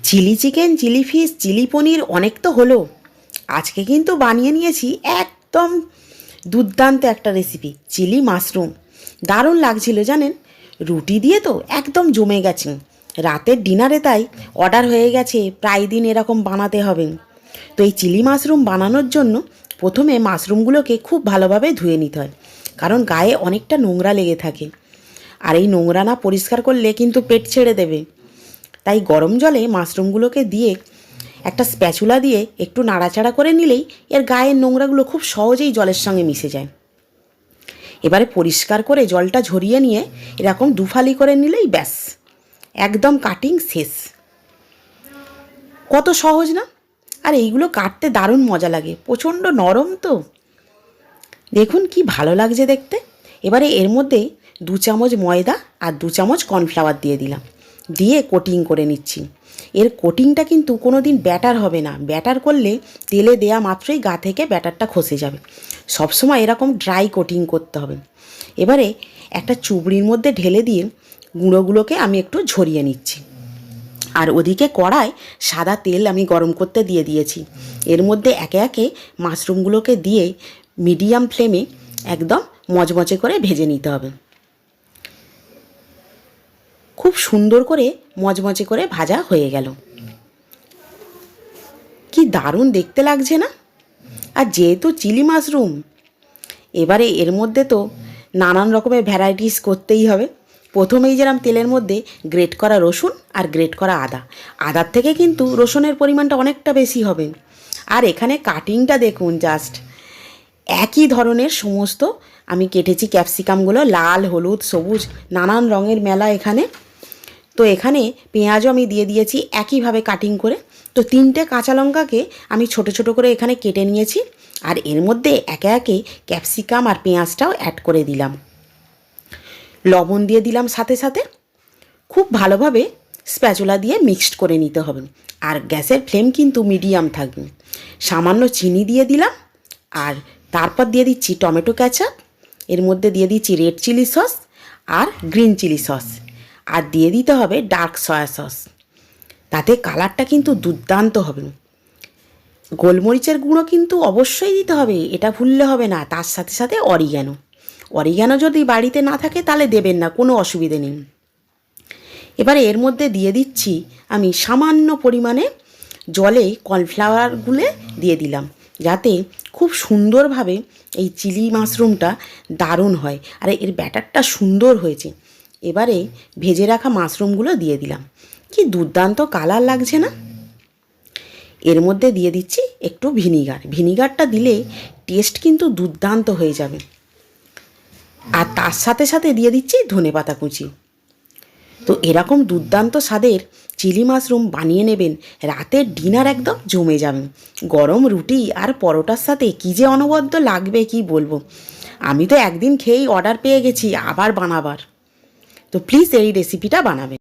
Chilli chicken, chilli fish, chilli paneer অনেক তো হলো। আজকে কিন্তু বানিয়ে নিয়েছি একদম দুর্দান্ত একটা রেসিপি, চিলি মাশরুম। দারুণ লাগছিল জানেন, রুটি দিয়ে তো একদম জমে গেছে। রাতের ডিনারে তাই অর্ডার হয়ে গেছে, প্রায় দিন এরকম বানাতে হবে। তো এই চিলি মাশরুম বানানোর জন্য প্রথমে মাশরুমগুলোকে খুব ভালোভাবে ধুয়ে নিতে হয়, কারণ গায়ে অনেকটা নোংরা লেগে থাকে। আর এই নোংরা না পরিষ্কার করলে কিন্তু পেট ছেড়ে দেবে। তাই গরম জলে মাশরুমগুলোকে দিয়ে একটা স্প্যাচুলা দিয়ে একটু নাড়াচাড়া করে নিলেই এর গায়ের নোংরাগুলো খুব সহজেই জলের সঙ্গে মিশে যায়। এবারে পরিষ্কার করে জলটা ঝরিয়ে নিয়ে এরকম দুফালি করে নিলেই ব্যাস, একদম কাটিং শেষ। কত সহজ না? আর এইগুলো কাটতে দারুণ মজা লাগে, প্রচণ্ড নরম তো। দেখুন কি ভালো লাগছে দেখতে। এবারে এর মধ্যে 2 চামচ ময়দা আর 2 চামচ কর্নফ্লাওয়ার দিয়ে দিলাম, দিয়ে কোটিং করে নিচ্ছি। এর কোটিংটা কিন্তু কোনো দিন ব্যাটার হবে না। ব্যাটার করলে তেলে দেয়া মাত্রই গা থেকে ব্যাটারটা খসে যাবে। সবসময় এরকম ড্রাই কোটিং করতে হবে। এবারে একটা চুবড়ির মধ্যে ঢেলে দিয়ে গুঁড়োগুলোকে আমি একটু ঝরিয়ে নিচ্ছি। আর ওদিকে কড়ায় সাদা তেল আমি গরম করতে দিয়ে দিয়েছি। এর মধ্যে একে একে মাশরুমগুলোকে দিয়ে মিডিয়াম ফ্লেমে একদম মচমচে করে ভেজে নিতে হবে। খুব সুন্দর করে মচমচে করে ভাজা হয়ে গেল। কি দারুণ দেখতে লাগছে না? আর যেহেতু চিলি মাশরুম, এবারে এর মধ্যে তো নানান রকমের ভ্যারাইটিস করতেই হবে। প্রথমেই যেরকম তেলের মধ্যে গ্রেট করা রসুন আর গ্রেট করা আদা, আদার থেকে কিন্তু রসুনের পরিমাণটা অনেকটা বেশি হবে। আর এখানে কাটিংটা দেখুন, জাস্ট একই ধরনের সমস্ত আমি কেটেছি ক্যাপসিকামগুলো, লাল, হলুদ, সবুজ, নানান রঙের মেলা এখানে। তো এখানে পেঁয়াজও আমি দিয়ে দিয়েছি একইভাবে কাটিং করে। তো 3টে কাঁচা লঙ্কাকে আমি ছোট ছোট করে এখানে কেটে নিয়েছি। আর এর মধ্যে একে একে ক্যাপসিকাম আর পেঁয়াজটাও অ্যাড করে দিলাম, লবণ দিয়ে দিলাম সাথে সাথে। খুব ভালোভাবে স্প্যাচুলা দিয়ে মিক্সড করে নিতে হবে। আর গ্যাসের ফ্লেম কিন্তু মিডিয়াম থাকবে। সামান্য চিনি দিয়ে দিলাম, আর তারপর দিয়ে দিচ্ছি টমেটো ক্যাচাপ, এর মধ্যে দিয়ে দিচ্ছি রেড চিলি সস আর গ্রিন চিলি সস, আর দিয়ে দিতে হবে ডার্ক সয়া সস। তাতে কালারটা কিন্তু দুর্দান্ত হবে। গোলমরিচের গুঁড়ো কিন্তু অবশ্যই দিতে হবে, এটা ভুললে হবে না। তার সাথে সাথে অরিগ্যানো, অরিগ্যানো যদি বাড়িতে না থাকে তাহলে দেবেন না, কোনো অসুবিধে নেই। এবারে এর মধ্যে দিয়ে দিচ্ছি আমি সামান্য পরিমাণে জলে কর্নফ্লাওয়ার গুলে দিয়ে দিলাম, যাতে খুব সুন্দরভাবে এই চিলি মাশরুমটা দারুণ হয়। আর এর ব্যাটারটা সুন্দর হয়েছে। এবারে ভেজে রাখা মাশরুমগুলো দিয়ে দিলাম। কি দুর্দান্ত কালার লাগছে না? এর মধ্যে দিয়ে দিচ্ছি একটু ভিনিগার। ভিনিগারটা দিলে টেস্ট কিন্তু দুর্দান্ত হয়ে যাবে। আর তার সাথে সাথে দিয়ে দিচ্ছি ধনেপাতা কুচি। তো এরকম দুর্দান্ত স্বাদের চিলি মাশরুম বানিয়ে নেবেন, রাতের ডিনার একদম জমে যাবে। গরম রুটি আর পরোটার সাথে কী যে অনবদ্য লাগবে কি বলবো। আমি তো একদিন খেয়েই অর্ডার পেয়ে গেছি আবার বানাবার। তো প্লিজ এই রেসিপিটা বানাবেন।